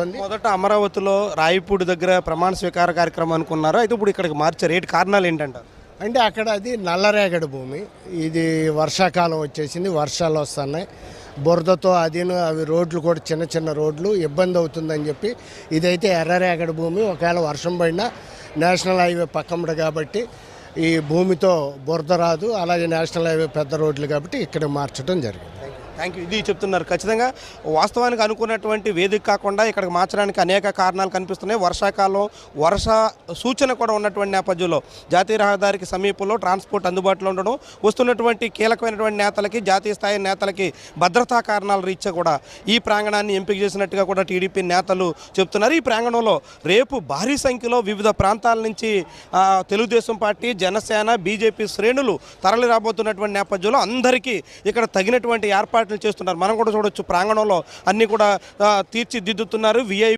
మొదట అమరావతిలో రాయపూడి దగ్గర ప్రమాణ స్వీకార కార్యక్రమం అనుకున్నారు. అయితే ఇప్పుడు ఇక్కడికి మార్చారు. ఏంటి కారణాలు ఏంటంటారు? అంటే అక్కడ అది నల్లరేగడి భూమి. ఇది వర్షాకాలం వచ్చేసింది, వర్షాలు వస్తున్నాయి, బురదతో అదిను అవి రోడ్లు కూడా చిన్న చిన్న రోడ్లు ఇబ్బంది అవుతుందని చెప్పి ఇదైతే ఎర్రరేగడి భూమి. ఒకవేళ వర్షం పడినా నేషనల్ హైవే పక్కన కాబట్టి ఈ భూమితో బురద రాదు. అలాగే నేషనల్ హైవే పెద్ద రోడ్లు కాబట్టి ఇక్కడ మార్చడం జరిగింది. Thank you. ఇది చెప్తున్నారు. ఖచ్చితంగా వాస్తవానికి అనుకున్నటువంటి వేదిక కాకుండా ఇక్కడికి మార్చడానికి అనేక కారణాలు కనిపిస్తున్నాయి. వర్షాకాలం వర్ష సూచన కూడా ఉన్నటువంటి నేపథ్యంలో జాతీయ రహదారికి సమీపంలో ట్రాన్స్పోర్ట్ అందుబాటులో ఉండడం, వస్తున్నటువంటి కీలకమైనటువంటి నేతలకి, జాతీయ స్థాయి నేతలకి భద్రతా కారణాల రీత్యా కూడా ఈ ప్రాంగణాన్ని ఎంపిక చేసినట్టుగా కూడా టీడీపీ నేతలు చెప్తున్నారు. ఈ ప్రాంగణంలో రేపు భారీ సంఖ్యలో వివిధ ప్రాంతాల నుంచి తెలుగుదేశం పార్టీ, జనసేన, బీజేపీ శ్రేణులు తరలి రాబోతున్నటువంటి నేపథ్యంలో అందరికీ ఇక్కడ తగినటువంటి ఏర్పాట్లు చేస్తున్నారు. మనం కూడా చూడొచ్చు, ప్రాంగణంలో అన్నీ కూడా తీర్చిదిద్దుతున్నారు.